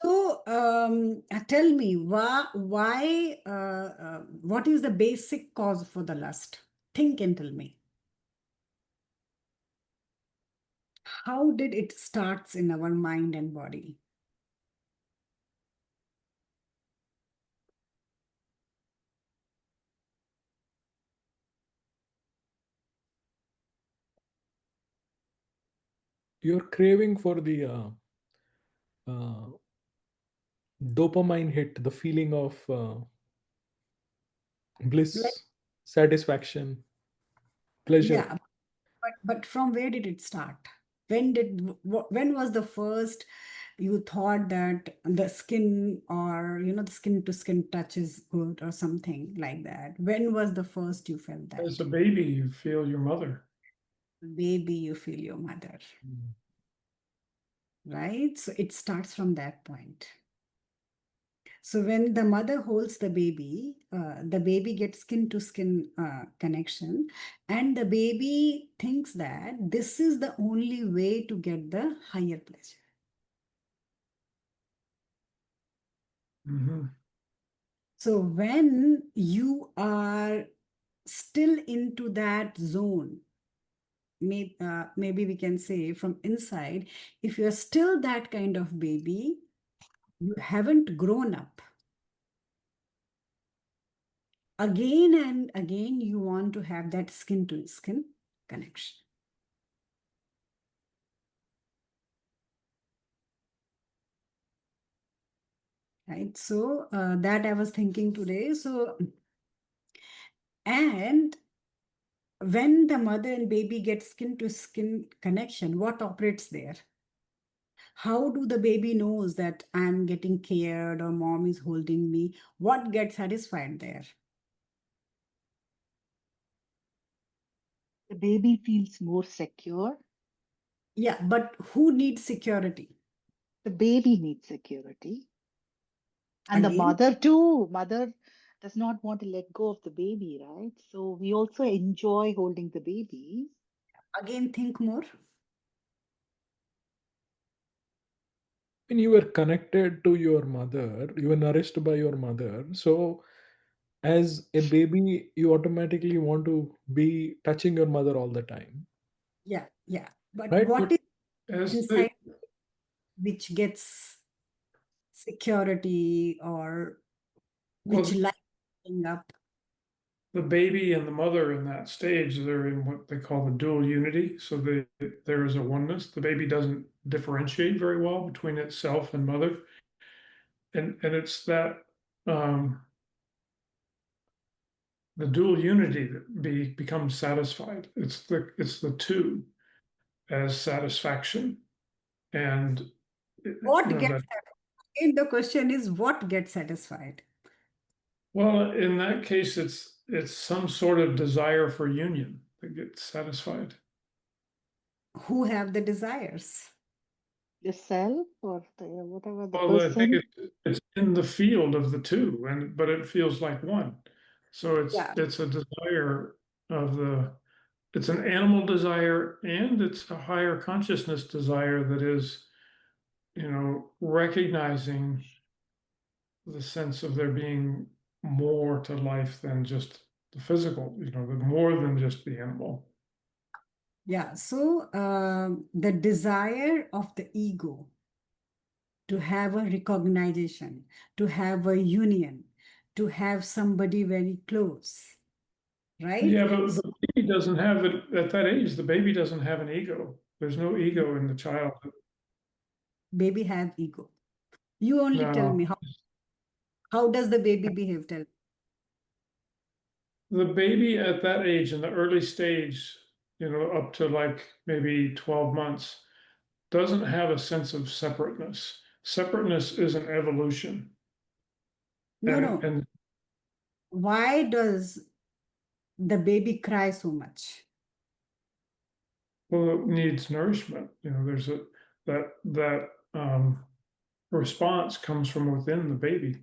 So, tell me, what is the basic cause for the lust? Think and tell me. How did it starts in our mind and body? You're craving for the uh, dopamine hit, the feeling of Like, bliss, satisfaction, pleasure. yeah, but from where did it start? When was the first you thought that the skin or the skin to skin touch is good or something like that? When was the first you felt As that? a baby, you feel your mother. Baby, you feel your mother, Mm. right? So it starts from that point. So when the mother holds the baby gets skin to skin connection, and the baby thinks that this is the only way to get the higher pleasure. Hmm. So when you are still into that zone, maybe we can say from inside, if you're still that kind of baby, you haven't grown up. Again and again, you want to have that skin to skin connection. Right. So that I was thinking today. So, and when the mother and baby get skin to skin connection, what operates there? How do the baby knows that I'm getting cared or mom is holding me? What gets satisfied there? The baby feels more secure. Yeah, but who needs security? The baby needs security. And the Again, mother too. Mother does not want to let go of the baby, right? So we also enjoy holding the baby. again, think more. When you were connected to your mother, you were nourished by your mother. So, as a baby, you automatically want to be touching your mother all the time, Yeah, yeah. But right? what But is As the inside which gets security or which well, lighting up? the baby and the mother in that stage, they're in what they call the dual unity. So there is a oneness. The baby doesn't differentiate very well between itself and mother, and it's that um, the dual unity that becomes satisfied. It's the two as satisfaction, and What gets that. satisfied? And the question is, what gets satisfied? Well, in that case, it's some sort of desire for union that gets satisfied. Who have the desires? The self or the, whatever the Well, I think person. it's in the field of the two, but it feels like one. So Yeah, it's a desire of the it's an animal desire and it's a higher consciousness desire that is, recognizing the sense of there being more to life than just the physical, more than just the animal. yeah. So the desire of the ego to have a recognition, to have a union, to have somebody very close, right? Yeah, but the baby doesn't have it at that age. The baby doesn't have an ego. There's no ego in the child. Baby have ego. You only tell No, me how does the baby behave? Tell. the baby at that age, in the early stage, up to like maybe 12 months, doesn't have a sense of separateness. Separateness is an evolution. No, And no. Why does the baby cry so much? well, it needs nourishment. There's that response comes from within the baby.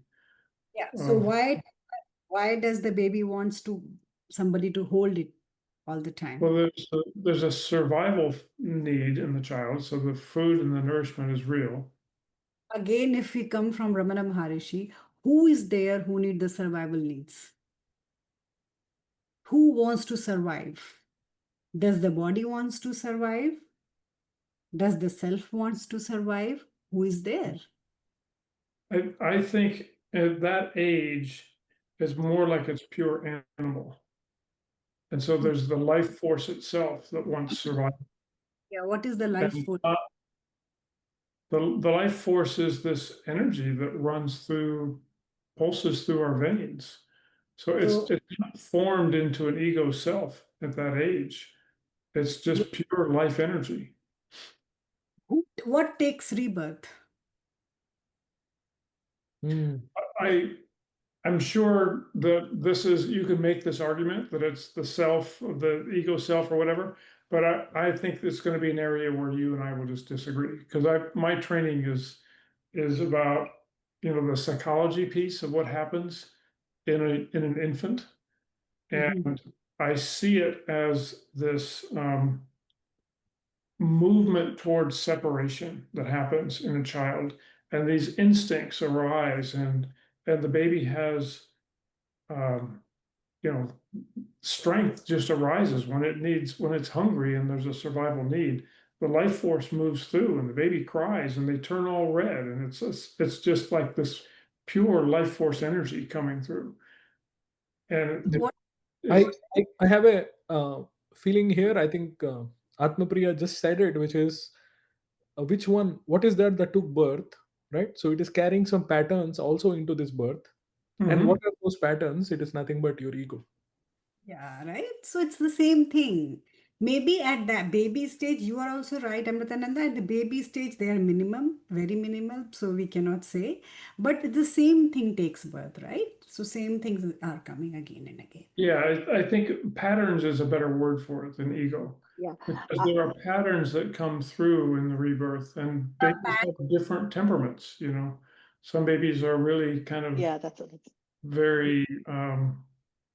Yeah. So Of why does the baby wants to somebody to hold it all the time? Well, there's a survival need in the child, so the food and the nourishment is real. Again, if we come from Ramana Maharishi, who is there who need the survival needs? Who wants to survive? Does the body wants to survive? Does the self wants to survive? Who is there? I think at that age is more like it's pure animal. And so there's the life force itself that wants survival. Yeah, what is the life And force? the life force is this energy that runs through, pulses through our veins. So So, it's not formed into an ego self at that age. It's just pure life energy. what takes rebirth? Hmm. I'm sure that this is, you can make this argument that it's the self, the ego self or whatever, but I think it's going to be an area where you and I will just disagree, because my training is about, the psychology piece of what happens in an infant. And I see it as this movement towards separation that happens in a child, and these instincts arise, and the baby has um, strength just arises when it's hungry and there's a survival need. The life force moves through, and the baby cries, and they turn all red, and it's just like this pure life force energy coming through. And What? I have a feeling here. I think Atmapriya just said it, which is which one? What is that took birth, right? So it is carrying some patterns also into this birth. And Mhm. what are those patterns? It is nothing but your ego. Yeah, right. So it's the same thing. Maybe at that baby stage, you are also right, Amritananda. At the baby stage, they are minimum, very minimal, so we cannot say. But the same thing takes birth, right? So same things are coming again and again. Yeah, I think patterns is a better word for it than ego, Yeah. because there are patterns that come through in the rebirth, and babies have different temperaments. Some babies are really kind of Yeah, that's what it's. very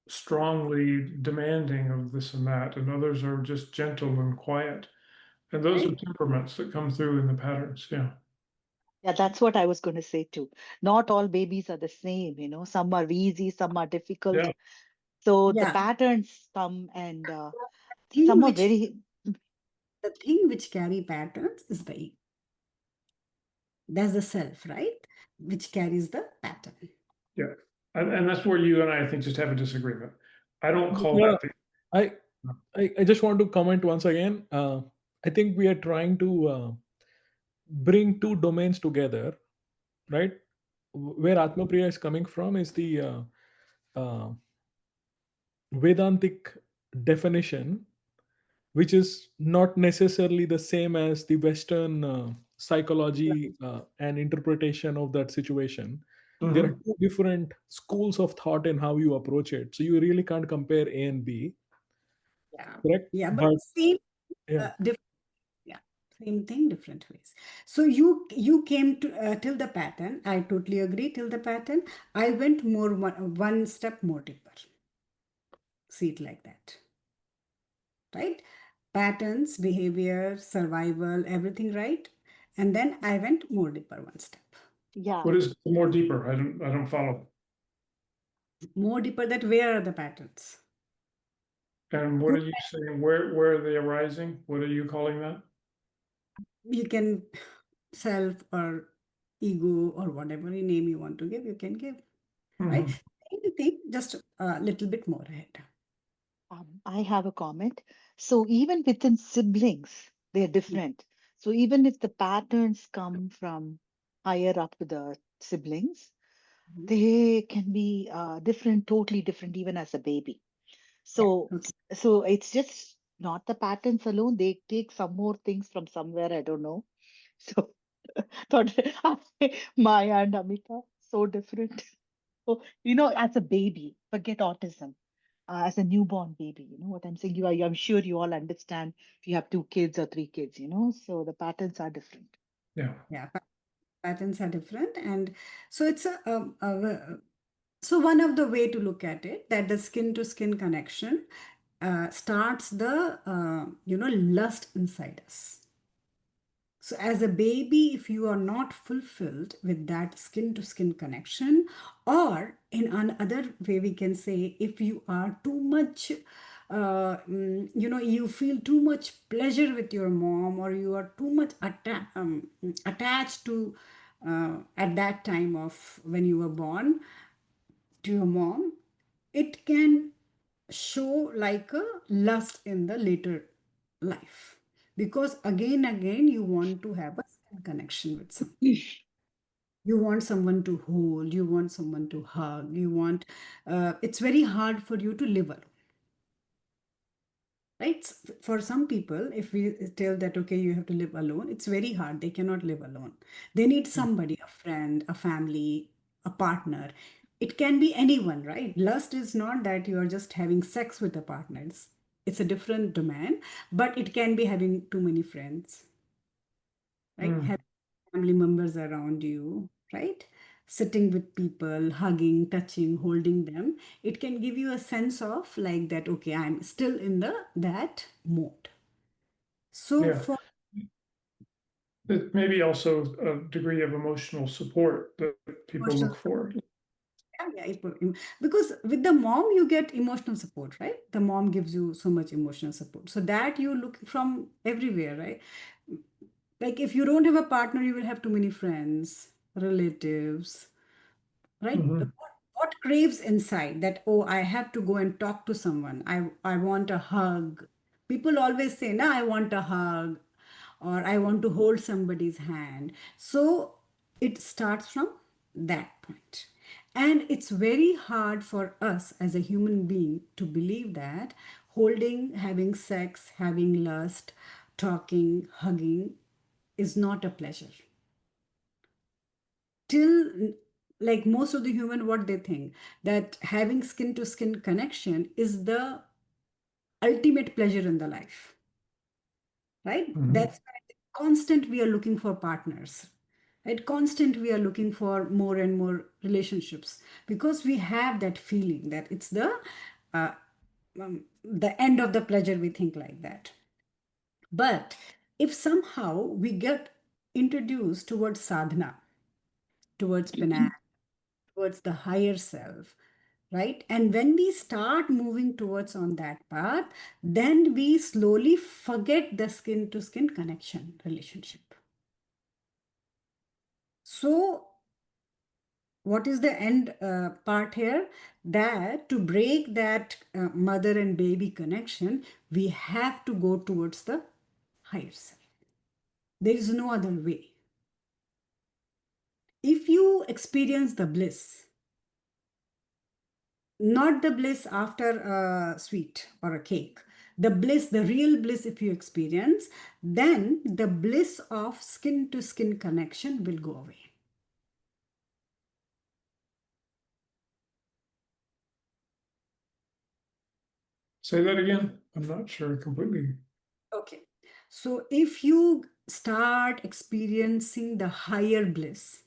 strongly demanding of this and that, and others are just gentle and quiet. And those are Right? temperaments that come through in the patterns. Yeah. Yeah, that's what I was going to say too. Not all babies are the same, some are easy, some are difficult. Yeah. So the Yeah. patterns come, and Thing some are which very, the thing which carry patterns is the ego. That's the self, right? Which carries the pattern. Yeah. And that's where you and I think, just have a disagreement. I don't call Yeah, that I just want to comment once again. I think we are trying to bring two domains together, right? Where Atmapriya is coming from is the uh, Vedantic definition, which is not necessarily the same as the Western psychology and interpretation of that situation. There are Mhm. two different schools of thought in how you approach it. So you really can't compare A and B, Yeah. correct? Yeah, but But same yeah, different. Yeah, same thing, different ways. So you came to till the pattern. I totally agree till the pattern. I went more one step more deeper. See it like that, right? Patterns, behavior, survival, everything right. And then I went more deeper one step. yeah. What is more deeper? I don't follow. More deeper that where are the patterns? And what are you saying? Where are they arising? What are you calling that? You can self or ego or whatever name you want to give, you can give, right? Mhm. Anything, just a little bit more ahead. I have a comment. So even within siblings, they're different. So even if the patterns come from higher up to the siblings, Mhm. they can be different, totally different, even as a baby. Yeah, So, okay. so it's just not the patterns alone. They take some more things from somewhere. I don't know. So, thought Maya and Amita, so different. So, as a baby, forget autism. As a newborn baby, you know what I'm saying? I'm sure you all understand if you have 2 kids or 3 kids, so the patterns are different. Yeah. Yeah, patterns are different, and so it's so one of the way to look at it, that the skin to skin connection starts the lust inside us. So, as a baby, if you are not fulfilled with that skin to skin connection, or in another way, we can say, if you are too much, you feel too much pleasure with your mom, or you are too much attached to at that time of when you were born to your mom, it can show like a lust in the later life, because again you want to have a skin connection with someone. You want someone to hold, you want someone to hug, you want it's very hard for you to live alone, right? For some people, if we tell that okay, you have to live alone, it's very hard. They cannot live alone. They need somebody, a friend, a family, a partner. It can be anyone, right? Lust is not that you are just having sex with a partner. It's a different domain, but it can be having too many friends, right? Mm. Having family members around you, right? Sitting with people, hugging, touching, holding them. It can give you a sense of like that, okay, I'm still in that mode. So Yeah. for It may be also a degree of emotional support that people emotional look for. because with the mom you get emotional support, right? The mom gives you so much emotional support. So that you look from everywhere, right? Like if you don't have a partner, you will have too many friends, relatives, right? Mhm. What craves inside that, oh, I have to go and talk to someone. I want a hug. People always say, no, I want a hug, or I want to hold somebody's hand. So it starts from that point. And it's very hard for us as a human being to believe that holding, having sex, having lust, talking, hugging is not a pleasure. Till like most of the human, what they think that having skin to skin connection is the ultimate pleasure in the life, right? Mhm. That's why constant we are looking for partners, right? Constant we are looking for more and more relationships, because we have that feeling that it's uh, the end of the pleasure. We think like that. But if somehow we get introduced towards sadhana, towards penance, towards the higher self, right? And when we start moving towards on that path, then we slowly forget the skin to skin connection relationship. So what is the end part here? That to break that mother and baby connection, we have to go towards the higher self. There is no other way. If you experience the bliss, not the bliss after a sweet or a cake, the bliss, the real bliss, if you experience, then the bliss of skin to skin connection will go away. Say that again. I'm not sure completely. Okay. So if you start experiencing the higher bliss,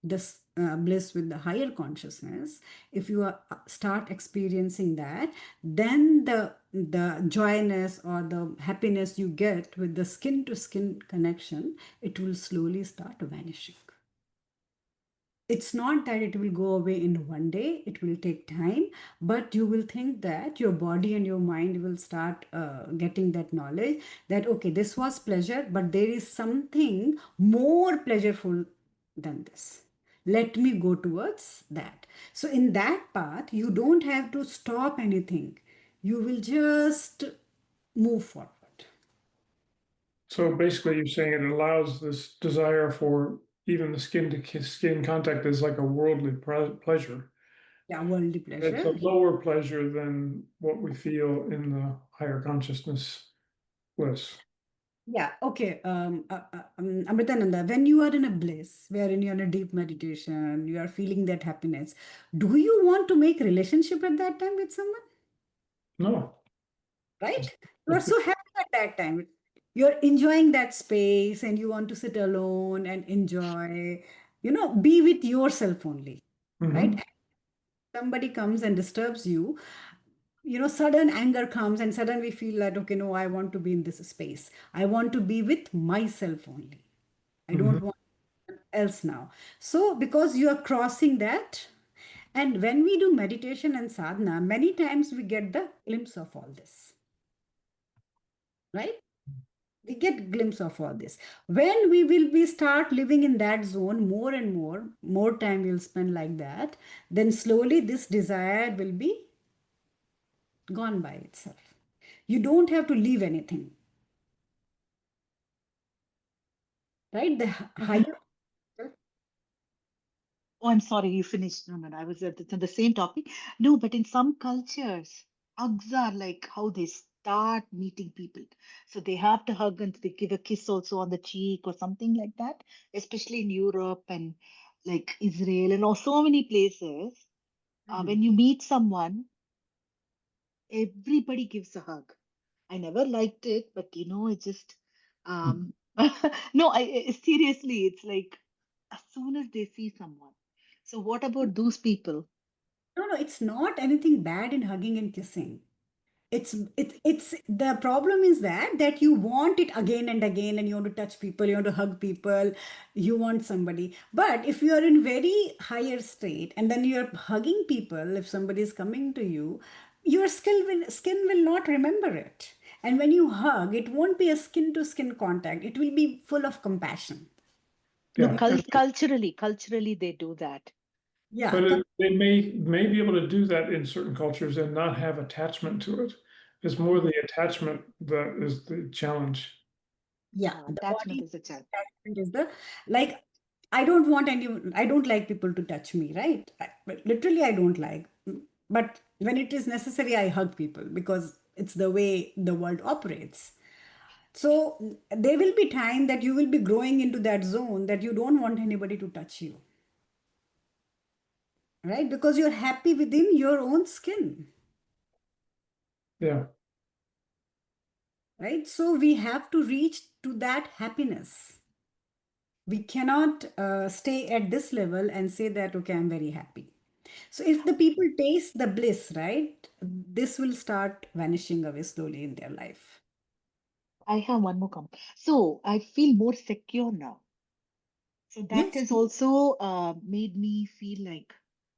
this bliss with the higher consciousness, if you start experiencing that, then the joyness or the happiness you get with the skin to skin connection, it will slowly start vanishing. It's not that it will go away in one day, it will take time, but you will think that your body and your mind will start getting that knowledge that, okay, this was pleasure, but there is something more pleasureful than this. Let me go towards that. So, in that path, you don't have to stop anything, you will just move forward. So basically, you're saying it allows this desire for even the skin to skin contact is like a worldly pleasure. Yeah, worldly It's a pleasure. lower pleasure than what we feel in the higher consciousness bliss. Yeah, okay. Amritananda, when you are in a bliss, wherein you're in a deep meditation, you are feeling that happiness, do you want to make relationship at that time with someone? No. Right? You are so happy at that time. You're enjoying that space and you want to sit alone and enjoy, be with yourself only, Mhm. right? Somebody comes and disturbs you, sudden anger comes and sudden we feel that, okay, no, I want to be in this space. I want to be with myself only. I don't want else now. So because you are crossing that, and when we do meditation and sadhana, many times we get the glimpse of all this, right? We get glimpse of all this. When we will be start living in that zone more and more time we'll spend like that, then slowly this desire will be gone by itself. You don't have to leave anything, right? The higher. Oh, I'm sorry, you finished. No, no, I was at the same topic. No, but in some cultures, hugs are like how they start meeting people. So they have to hug and they give a kiss also on the cheek or something like that, especially in Europe and like Israel and so many places. When you meet someone, everybody gives a hug. I never liked it, but it just no, seriously, it's like as soon as they see someone. So what about those people? No, it's not anything bad in hugging and kissing. It's the problem is that you want it again and again, and you want to touch people, you want to hug people, you want somebody. But if you are in very higher state and then you are hugging people, if somebody is coming to you, your skin will not remember it. And when you hug, it won't be a skin to skin contact. It will be full of compassion. No, Yeah. culturally they do that. Yeah. But they may be able to do that in certain cultures and not have attachment to it. It's more the attachment that is the challenge. Yeah, the Attachment body is a challenge. attachment is the like. I don't want anyone. I don't like people to touch me, right? But literally, I don't like. But when it is necessary, I hug people because it's the way the world operates. So there will be time that you will be growing into that zone that you don't want anybody to touch you, right? Because you're happy within your own skin, Yeah. right? So we have to reach to that happiness. We cannot stay at this level and say that, okay, I'm very happy. So if the people taste the bliss, right, this will start vanishing away slowly in their life. I have one more comment. So I feel more secure now. So that Yes. has also made me feel like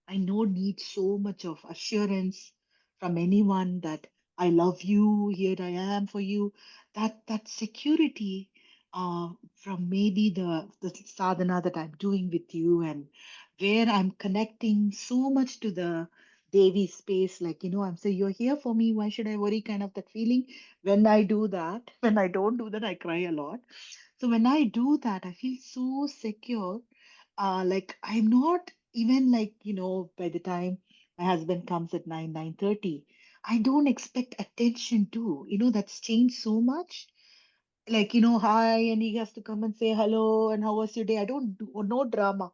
I no need so much of assurance from anyone that I love you, here I am for you. That security from maybe the sadhana that I'm doing with you and where I'm connecting so much to the Devi space, like I'm saying, you're here for me, why should I worry? Kind of that feeling. When I do that, when I don't do that, I cry a lot. So when I do that, I feel so secure. Like I'm not even like, by the time my husband comes at 9:30, I don't expect attention too. That's changed so much. Like, hi, and he has to come and say hello and how was your day? I don't do no drama.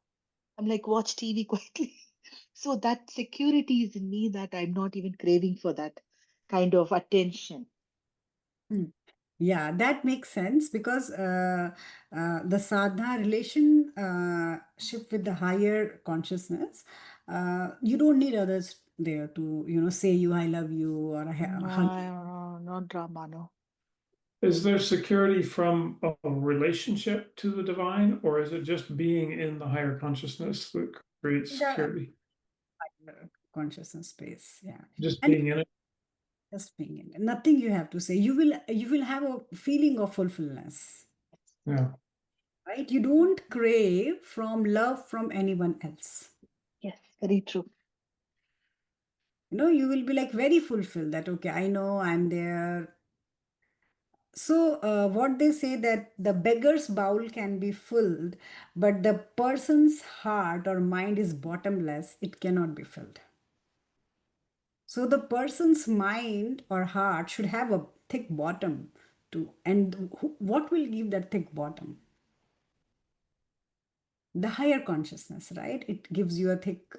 I'm like, watch TV quietly. So that security is in me that I'm not even craving for that kind of attention. Hmm. Yeah, that makes sense because the sadhana relationship with the higher consciousness, you don't need others there to, say you, I love you, or hug. No, no drama, no. Is there security from a relationship to the divine, or is it just being in the higher consciousness that creates The security? higher consciousness space, yeah. Just And being in it? just being in it. Nothing you have to say. You will have a feeling of fulfillment, Yeah. right? You don't crave from love from anyone else. Yes, very true. You will be like very fulfilled that, okay, I know I'm there. So, what they say that the beggar's bowl can be filled, but the person's heart or mind is bottomless, it cannot be filled. So, the person's mind or heart should have a thick bottom to, and what will give that thick bottom? The higher consciousness, right? It gives you a thick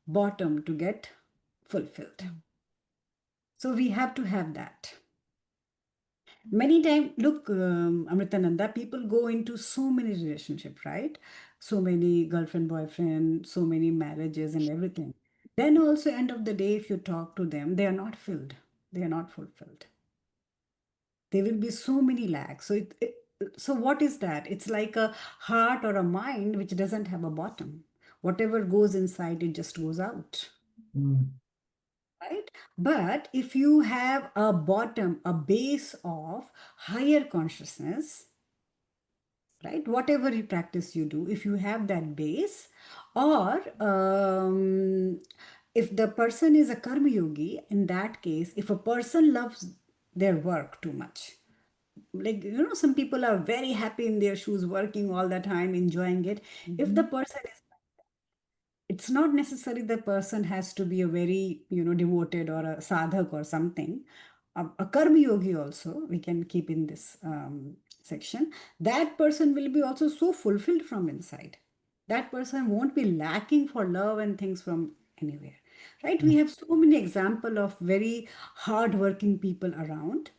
bottom to get fulfilled. So, we have to have that. Many times, look, Amritananda, people go into so many relationships, right? So many girlfriend, boyfriend, so many marriages and everything. Then also, end of the day, if you talk to them, they are not filled. They are not fulfilled. There will be so many lacks. So what is that? It's like a heart or a mind which doesn't have a bottom. Whatever goes inside, it just goes out. Mm. Right? But if you have a bottom, a base of higher consciousness, right? Whatever you practice you do, if you have that base, or if the person is a karma yogi, in that case, if a person loves their work too much, like some people are very happy in their shoes, working all the time, enjoying it. If the person is, it's not necessary the person has to be a very devoted or a sadhak or something. A karma yogi also we can keep in this section. That person will be also so fulfilled from inside. That person won't be lacking for love and things from anywhere, right? We have so many example of very hard working people around.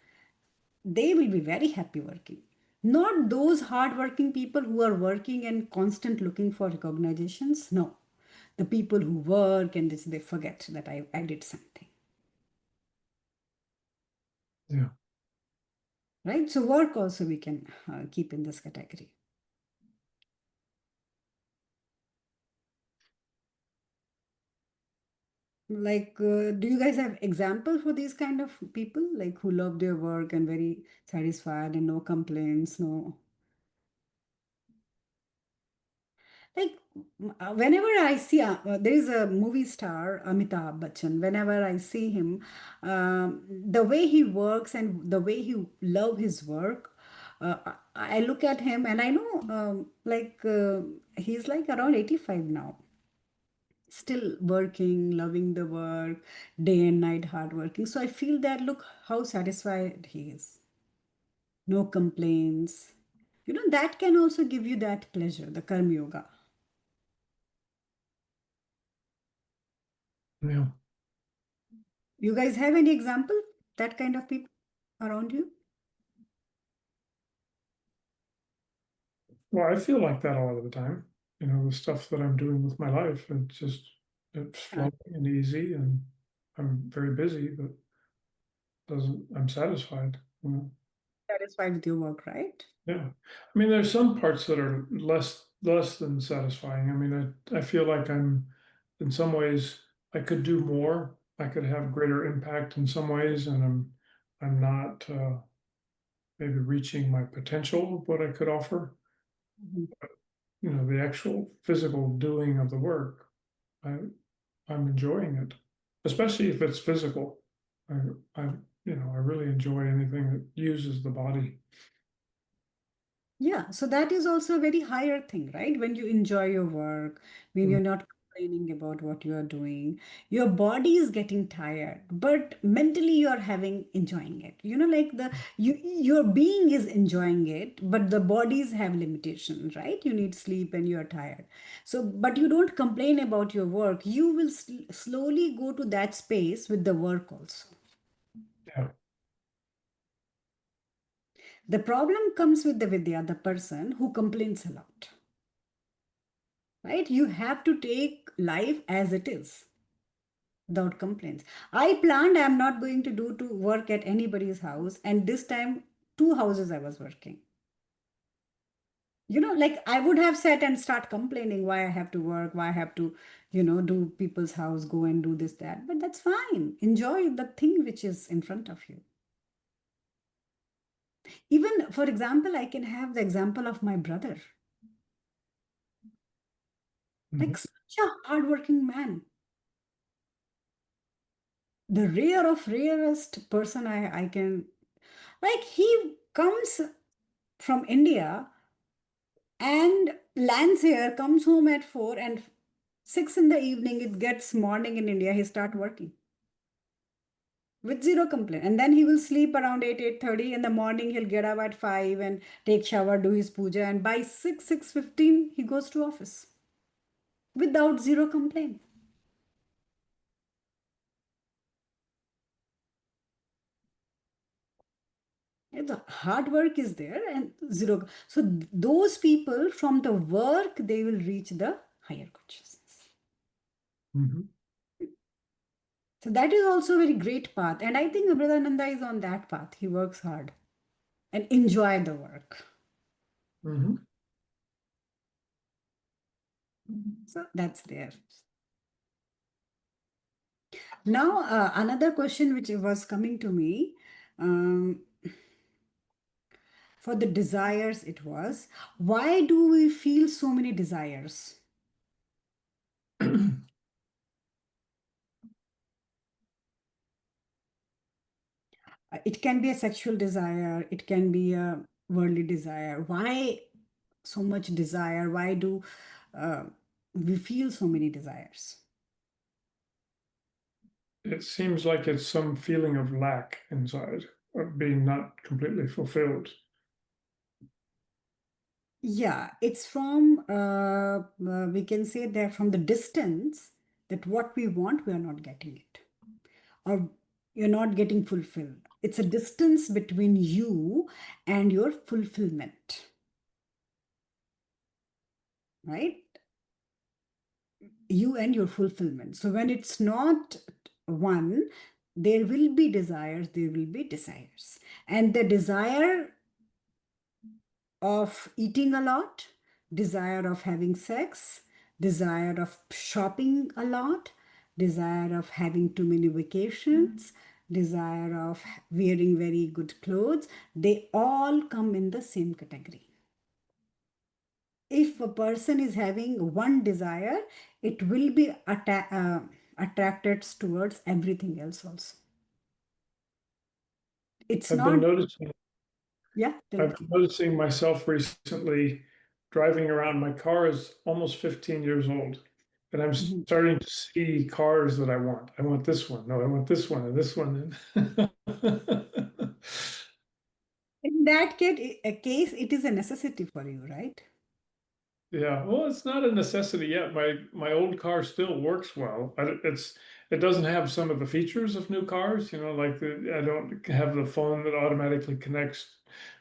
They will be very happy working. Not those hard-working people who are working and constant looking for recognitions. No, the people who work and they forget that I did something. Yeah. Right? So work also we can keep in this category. Like, do you guys have example for these kind of people, like who love their work and very satisfied and no complaints, no? Like whenever I see there is a movie star Amitabh Bachchan. Whenever I see him, the way he works and the way he love his work, I look at him and I know he's like around 85 now, still working, loving the work, day and night hard working. So I feel that look how satisfied he is, no complaints. That can also give you that pleasure, the karma yoga. Yeah. You guys have any example, that kind of people around you? Well, I feel like that a lot of the time. The stuff that I'm doing with my life, it's flowing and easy, and I'm very busy, but I'm satisfied. Satisfied with your work, right? Yeah. I mean, there's some parts that are less than satisfying. I mean, I feel like I'm in some ways I could do more. I could have greater impact in some ways, and I'm not maybe reaching my potential of what I could offer. Mhm. The actual physical doing of the work, I'm enjoying it, especially if it's physical. I really enjoy anything that uses the body. Yeah, so that is also a very higher thing, right? When you enjoy your work, when you're not complaining about what you are doing, your body is getting tired, but mentally you're having enjoying it. Like your being is enjoying it, but the bodies have limitations, right? You need sleep and you're tired. So, but you don't complain about your work. You will slowly go to that space with the work also. Yeah. The problem comes with the Vidya, the person who complains a lot. Right? You have to take life as it is without complaints. I planned I'm not going to do to work at anybody's house, and this time 2 houses I was working. Like I would have sat and start complaining why I have to work, why I have to, do people's house, go and do this, that. But that's fine. Enjoy the thing which is in front of you. Even, for example, I can have the example of my brother. Like such a hardworking man. The rare of rarest person I can, like he comes from India and lands here, comes home at 4 and 6 in the evening, it gets morning in India, he start working with zero complaint. And then he will sleep around 8, 8:30 in the morning, he'll get up at 5 and take shower, do his puja, and by 6, 6:15, he goes to office without zero complaint. The hard work is there and zero. So those people from the work, they will reach the higher consciousness. Mhm. So that is also a very great path. And I think Amritananda is on that path. He works hard and enjoy the work. Mhm. So that's there. Now, another question which was coming to me, for the desires, it was, why do we feel so many desires? It can be a sexual desire, it can be a worldly desire. Why so much desire? Why do we feel so many desires? It seems like it's some feeling of lack inside, of being not completely fulfilled. Yeah, it's from, we can say that from the distance, that what we want, we are not getting it, or you're not getting fulfilled. It's a distance between you and your fulfillment, right? You and your fulfillment. So when it's not one, there will be desires, there will be desires. And the desire of eating a lot, desire of having sex, desire of shopping a lot, desire of having too many vacations, desire of wearing very good clothes, they all come in the same category. If a person is having one desire, it will be attracted towards everything else also. It's I've been not, noticing yeah. I've been noticing myself recently driving around. My car is almost 15 years old, and I'm Mhm. starting to see cars that I want. I want this one. No, I want this one and this one. In that case, it is a necessity for you, right? Yeah, well, it's not a necessity yet. My old car still works well. It doesn't have some of the features of new cars, like I don't have the phone that automatically connects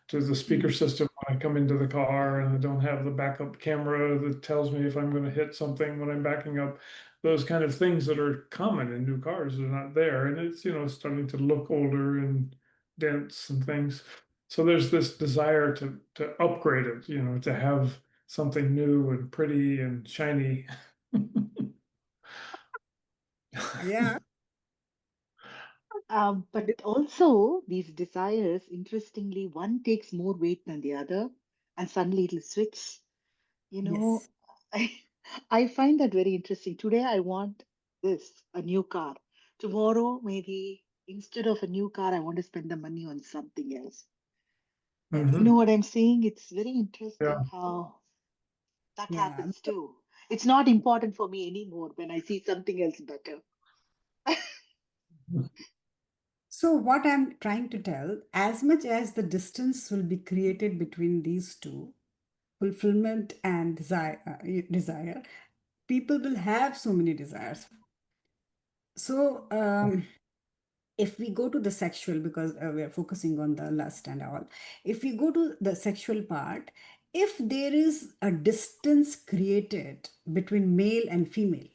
to the speaker system when I come into the car, and I don't have the backup camera that tells me if I'm going to hit something when I'm backing up. Those kind of things that are common in new cars are not there, and it's starting to look older and dense and things. So there's this desire to upgrade it, to have something new and pretty and shiny. Yeah. But also, these desires, interestingly, one takes more weight than the other, and suddenly it'll switch. You know, Yes. I, I find that very interesting. Today, I want a new car. Tomorrow, maybe instead of a new car, I want to spend the money on something else. Yes. You know what I'm saying? It's very Yeah. interesting how that Yeah. happens too. It's not important for me anymore when I see something else better. So what I'm trying to tell, as much as the distance will be created between these two, fulfillment and desire, people will have so many desires. So if we go to the sexual, because we are focusing on the lust and all, if we go to the sexual part, if there is a distance created between male and female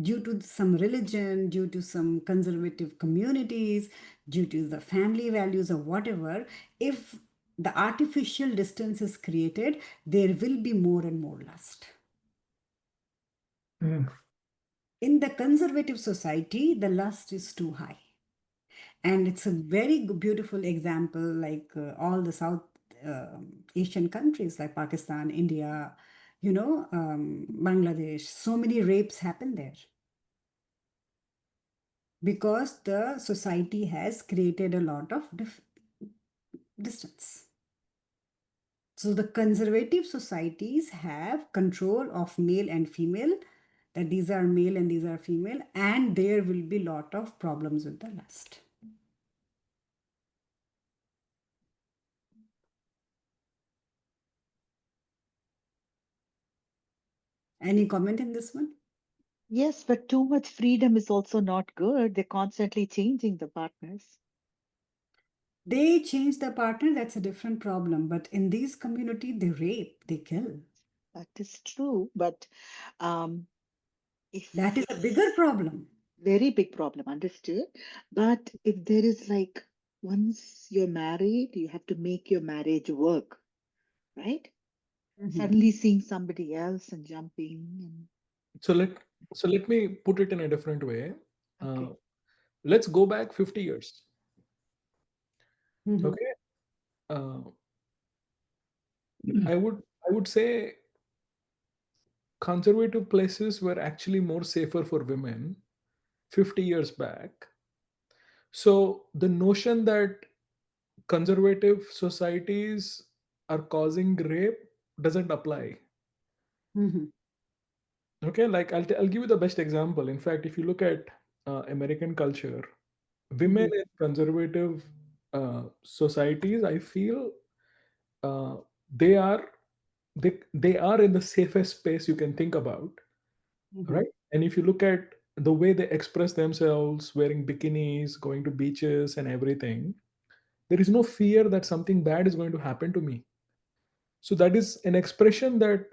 due to some religion, due to some conservative communities, due to the family values or whatever, if the artificial distance is created, there will be more and more lust. Mm. In the conservative society, the lust is too high. And it's a very beautiful example, like all the South Asian countries like Pakistan, India, Bangladesh, so many rapes happen there because the society has created a lot of distance. So the conservative societies have control of male and female, that these are male and these are female, and there will be lot of problems with the lust. Any comment in this one? Yes, but too much freedom is also not good. They're constantly changing the partners. They change the partner, that's a different problem. But in these community, they rape, they kill. That is true. But um, if That is a bigger problem. Very big problem, understood. But if there is like, once you're married, you have to make your marriage work, right? Mhm. Suddenly seeing somebody else and jumping and So let me put it in a different way. Uh, okay. let's go back 50 years. Mhm. Okay. Uh, I would say conservative places were actually more safer for women 50 years back. So the notion that conservative societies are causing rape doesn't apply. Mhm. Okay, like I'll give you the best example. In fact, if you look at American culture, women Mhm. in conservative societies, I feel uh, they are they are in the safest space you can think about, Mhm. right? And if you look at the way they express themselves, wearing bikinis, going to beaches, and everything, there is no fear that something bad is going to happen to me. So that is an expression that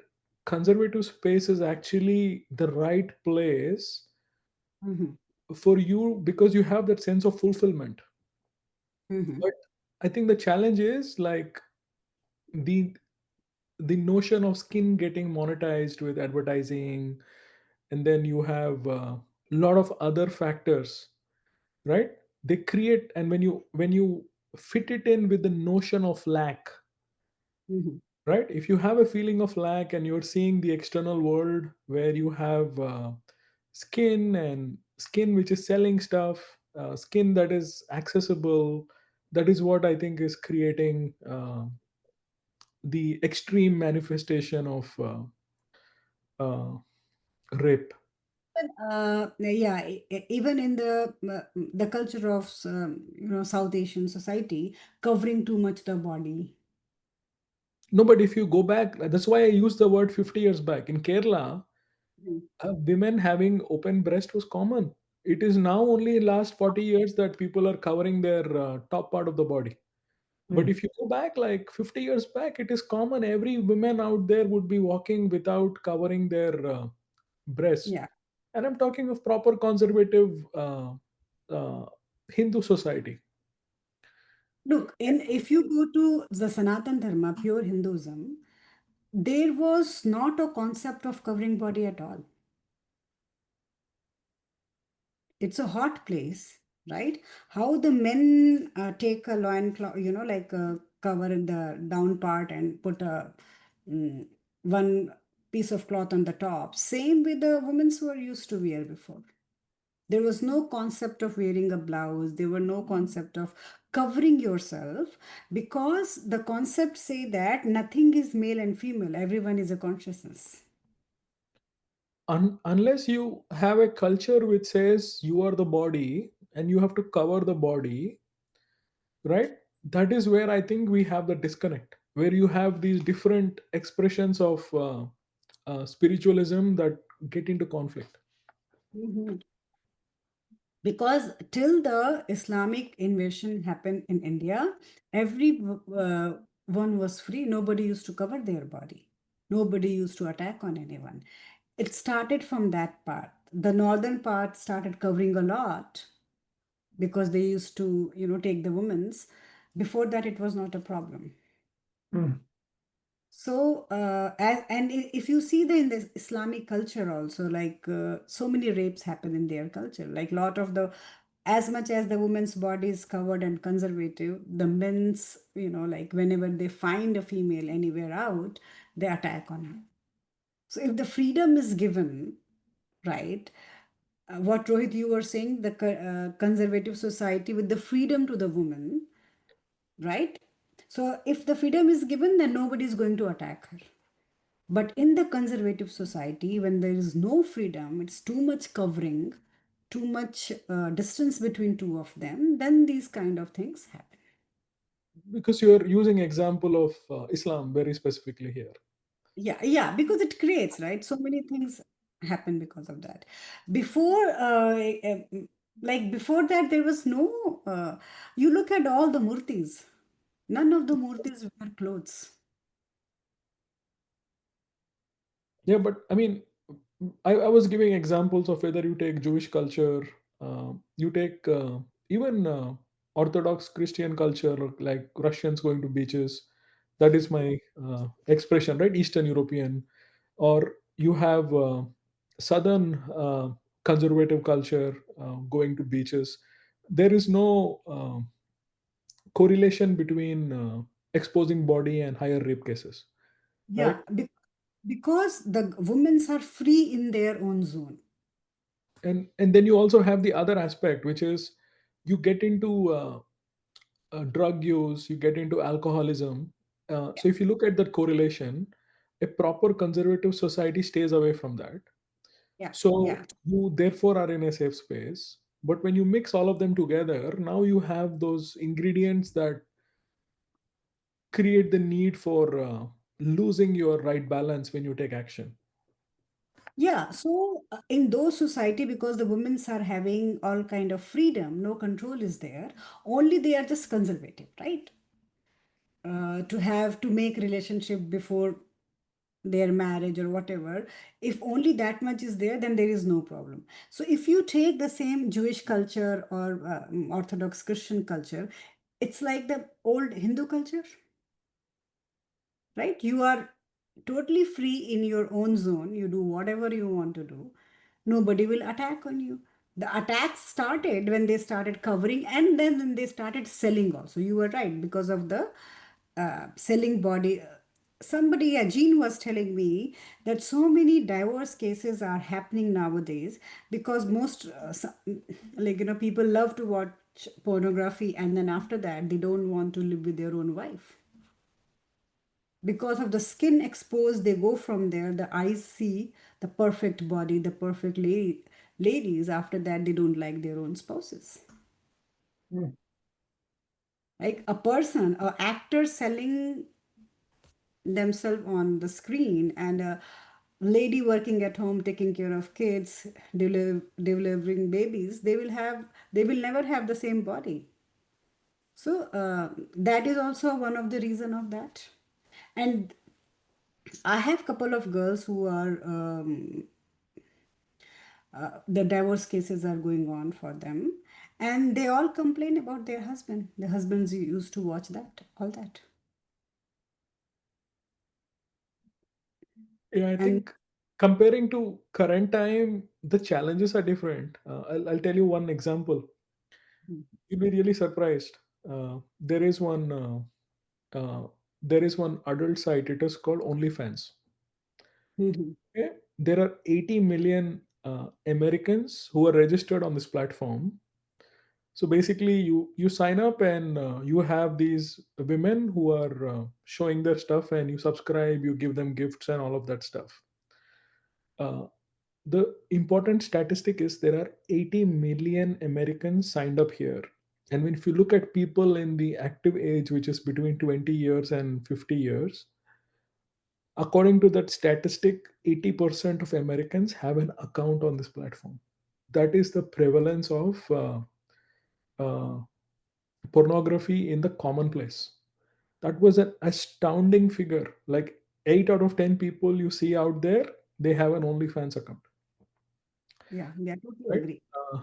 conservative space is actually the right place Mhm. for you because you have that sense of fulfillment. Mhm. But I think the challenge is like the the notion of skin getting monetized with advertising, and then you have a lot of other factors, right? They create, and when you fit it in with the notion of lack, Mhm. right? If you have a feeling of lack and you're seeing the external world where you have skin which is selling stuff, skin that is accessible, that is what I think is creating the extreme manifestation of uh, rape. Yeah, even in the culture of South Asian society, covering too much the body. No, but if you go back, that's why I used the word 50 years back. In Kerala, Mhm. women having open breast was common. It is now only in last 40 years that people are covering their top part of the body. But if you go back like 50 years back, it is common. Every woman out there would be walking without covering their breast. Yeah. And I'm talking of proper conservative uh, Hindu society. Look, in if you go to the Sanatan Dharma, pure Hinduism, there was not a concept of covering body at all. It's a hot place, right? How the men take a loincloth, like cover the down part and put mm, one piece of cloth on the top. Same with the women who were used to wear before. There was no concept of wearing a blouse. There were no concept of covering yourself because the concept say that nothing is male and female. Everyone is a consciousness. Unless you have a culture which says you are the body and you have to cover the body, right? That is where I think we have the disconnect, where you have these different expressions of spiritualism that get into conflict. Mhm. Because till the Islamic invasion happened in India, every one was free. Nobody used to cover their body. Nobody used to attack on anyone. It started from that part. The northern part started covering a lot because they used to, take the women's. Before that, it was not a problem. Hmm. So, if you see in the Islamic culture also, like so many rapes happen in their culture. Like lot of as much as the woman's body is covered and conservative, the men's, like whenever they find a female anywhere out, they attack on her. So if the freedom is given, right? What Rohit you were saying, the conservative society with the freedom to the woman, right? So if the freedom is given, then nobody is going to attack her. But in the conservative society, when there is no freedom, it's too much covering, too much distance between two of them, then these kind of things happen. Because you're using example of Islam very specifically here. Yeah, yeah, because it creates, right? So many things happen because of that. Before, before that, there was no, you look at all the murtis, none of the murtis wear clothes. Yeah, but I mean, I was giving examples of whether you take Jewish culture, you take even Orthodox Christian culture, like Russians going to beaches. That is my expression, right? Eastern European, or you have Southern conservative culture going to beaches. There is no correlation between exposing body and higher rape cases, right? Yeah, because the women are free in their own zone. And then you also have the other aspect, which is you get into drug use, you get into alcoholism. So if you look at that correlation, a proper conservative society stays away from that. Yeah, So yeah. you therefore are in a safe space. But when you mix all of them together, now you have those ingredients that create the need for losing your right balance when you take action. Yeah, so in those society, because the women are having all kind of freedom, no control is there, only they are just conservative, right? To have to make relationship before their marriage or whatever. If only that much is there, then there is no problem. So if you take the same Jewish culture or Orthodox Christian culture, it's like the old Hindu culture, right? You are totally free in your own zone. You do whatever you want to do. Nobody will attack on you. The attacks started when they started covering, and then when they started selling also. You were right, because of the selling body. Somebody, a Jean was telling me that so many divorce cases are happening nowadays because most, like, people love to watch pornography, and then after that, they don't want to live with their own wife. Because of the skin exposed, they go from there. The eyes see the perfect body, the perfect ladies. After that, they don't like their own spouses. Hmm. Like a person, a actor selling themselves on the screen, and a lady working at home taking care of kids, delivering babies, they will never have the same body. So that is also one of the reason of that. And I have couple of girls who are the divorce cases are going on for them, and they all complain about their husband. The husbands used to watch that, all that. Yeah, I And think comparing to current time, the challenges are different. I'll tell you one example. You'll be really surprised. There is one. There is one adult site. It is called OnlyFans. Mhm. Okay? There are 80 million Americans who are registered on this platform. So basically, you sign up and you have these women who are showing their stuff, and you subscribe, you give them gifts, and all of that stuff. Uh, the important statistic is there are 80 million Americans signed up here. And when if you look at people in the active age, which is between 20 years and 50 years, according to that statistic, 80% of Americans have an account on this platform. That is the prevalence of uh, pornography in the commonplace. That was an astounding figure. Like 8 out of 10 people you see out there, they have an OnlyFans account, yeah, I totally right? agree. Uh,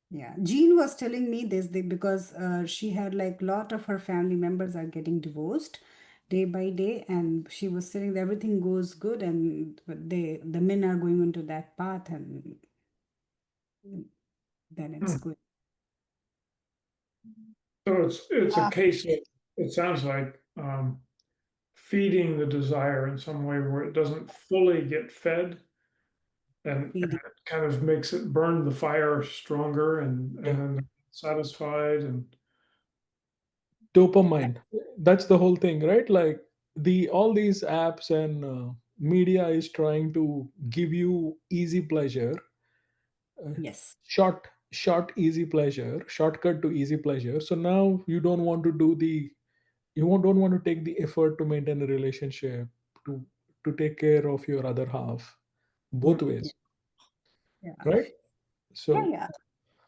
Yeah, Jean was telling me this because she had like lot of her family members are getting divorced day by day, and she was saying that everything goes good, and the men are going into that path, and then it's Hmm. good. So it's a Uh, case of, it sounds like, feeding the desire in some way where it doesn't fully get fed, and Feeding. it kind of makes it burn the fire stronger, yeah. and then they're satisfied, and Dopamine. That's the whole thing, right? Like the all these apps and media is trying to give you easy pleasure, uh, Yes. short easy pleasure, shortcut to easy pleasure. So now you don't want to do the don't want to take the effort to maintain a relationship, to take care of your other half, both Yeah. ways, Yeah. right? Yeah. So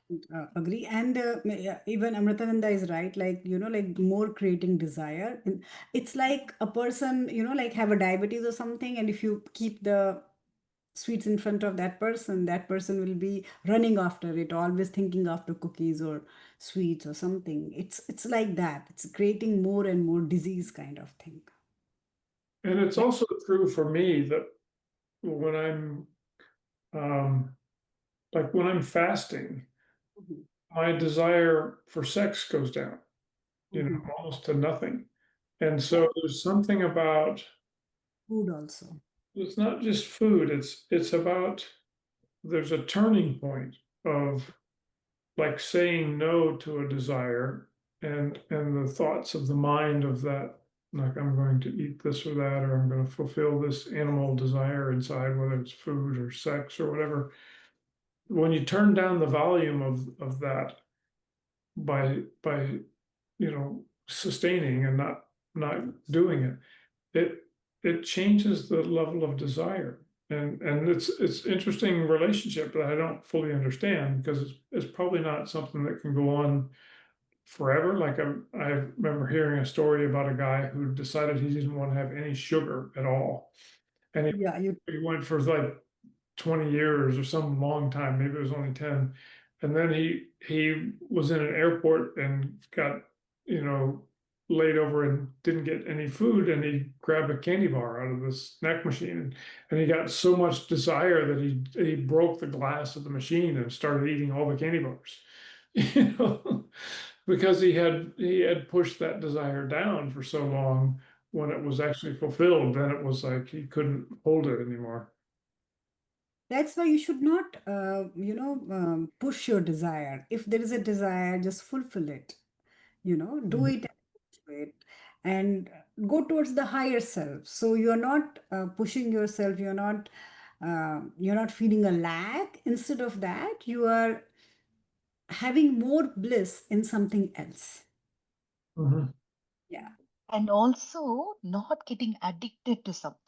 Yeah. Agree. And yeah, even Amritananda is right. Like, like more creating desire. And it's like a person, like have a diabetes or something. And if you keep the sweets in front of that person will be running after it, always thinking after cookies or sweets or something. It's like that. It's creating more and more disease kind of thing. And it's also true for me that when I'm like when I'm fasting, Mhm. my desire for sex goes down, Mhm. almost to nothing. And so there's something about, Food also. it's not just food, it's about, there's a turning point of like saying no to a desire and the thoughts of the mind of that, like I'm going to eat this or that, or I'm going to fulfill this animal desire inside, whether it's food or sex or whatever. When you turn down the volume of that by sustaining and not doing it, it changes the level of desire. And it's interesting relationship that I don't fully understand, because it's probably not something that can go on forever. Like I remember hearing a story about a guy who decided he didn't want to have any sugar at all, and Yeah, he went for like 20 years or some long time, maybe it was only 10. And then he was in an airport and got, you know, laid over and didn't get any food, and he grabbed a candy bar out of the snack machine, and he got so much desire that he broke the glass of the machine and started eating all the candy bars. You know, because he had pushed that desire down for so long. When it was actually fulfilled, then it was like he couldn't hold it anymore. that's why you should not, push your desire. If there is a desire, just fulfill it. Do it, and go towards the higher self. So you're not pushing yourself. You're not feeling a lack. Instead of that, you are having more bliss in something else. Mhm. Yeah. And also not getting addicted to something.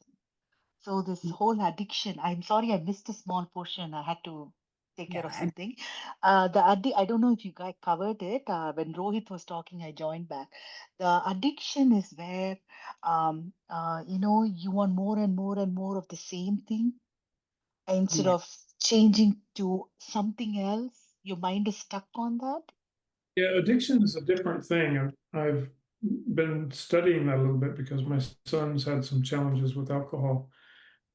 So this whole addiction, I'm sorry I missed a small portion. I had to take care of Yeah. something. I don't know if you guys covered it. When Rohit was talking, I joined back. The addiction is where, you want more and more and more of the same thing instead Yeah. of changing to something else. Your mind is stuck on that. Yeah, addiction is a different thing. I've been studying that a little bit because my son's had some challenges with alcohol.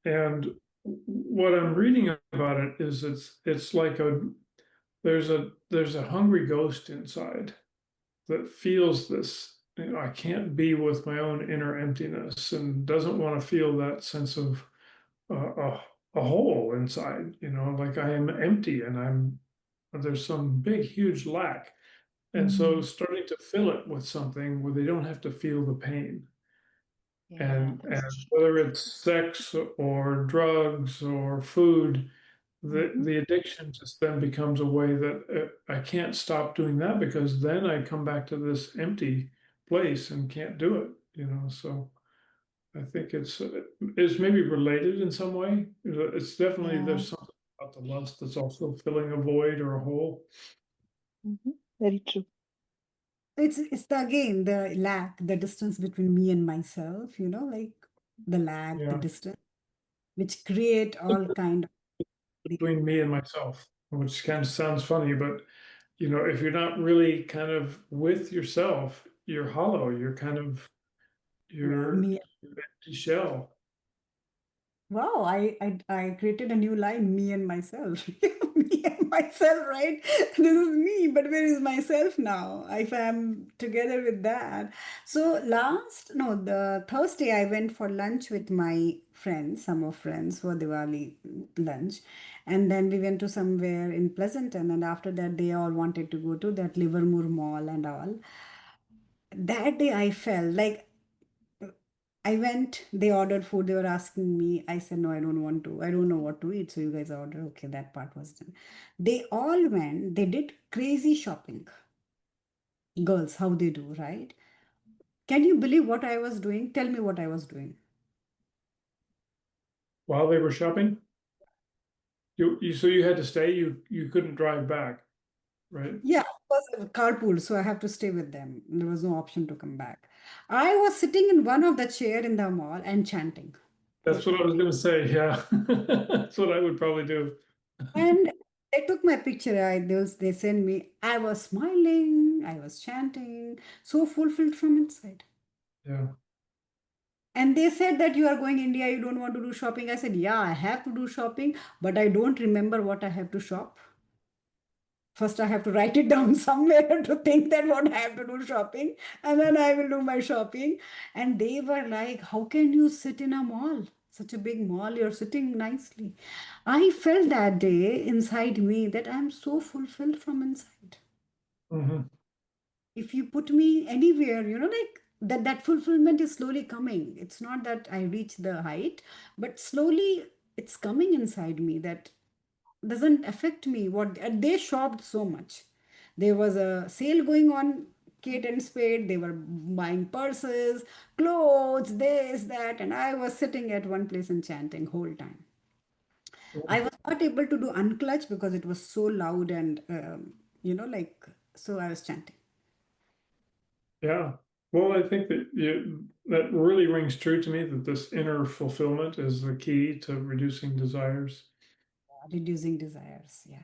And what I'm reading about it is it's like there's a hungry ghost inside that feels this, I can't be with my own inner emptiness, and doesn't want to feel that sense of a hole inside, like I am empty and there's some big, huge lack. And so starting to fill it with something where they don't have to feel the pain. Yeah, And that's whether it's sex or drugs or food, the addiction just then becomes a way that I can't stop doing that, because then I come back to this empty place and can't do it. So I think it's maybe related in some way. It's definitely, yeah. there's something about the lust that's also filling a void or a hole. Very true. It's again the lack, the distance between me and myself, like the lack, the Yeah, distance, which create all kind of between me and myself, which kind of sounds funny, but if you're not really kind of with yourself, you're hollow. You're kind of yeah, you're me. an empty shell. Wow, I created a new line, me and myself. Me and myself, right? This is me, but where is myself now? If I'm together with that. So no, the Thursday I went for lunch with my friends, summer friends for Diwali lunch. And then we went to somewhere in Pleasanton, and after that they all wanted to go to that Livermore Mall and all. That day I felt like I went, they ordered food, they were asking me. I said, no, I don't want to. I don't know what to eat. So you guys order. Okay, that part was done. They all went, they did crazy shopping. Girls, how they do, right? Can you believe what I was doing? Tell me what I was doing. While they were shopping, so you had to stay. You couldn't drive back, right? Yeah, it was a carpool, so I have to stay with them. There was no option to come back. I was sitting in one of the chair in the mall and chanting. That's what I was gonna say, yeah. That's what I would probably do. And they took my picture. They sent me. I was smiling. I was chanting. So fulfilled from inside. Yeah, And they said that you are going India. You don't want to do shopping. I said, yeah, I have to do shopping, but I don't remember what I have to shop. First, I have to write it down somewhere to think that what I have to do shopping, and then I will do my shopping. And they were like, how can you sit in a mall? Such a big mall, you're sitting nicely. I felt that day inside me that I'm so fulfilled from inside. hmm If you put me anywhere, like that fulfillment is slowly coming. It's not that I reach the height, but slowly it's coming inside me that doesn't affect me. What they shopped so much. There was a sale going on, Kate and Spade. They were buying purses, clothes, this, that, and I was sitting at one place and chanting whole time. I was not able to do unclutch because it was so loud and like so I was chanting. yeah. Well, I think that really rings true to me, that this inner fulfillment is the key to reducing desires. Reducing desires. Yeah.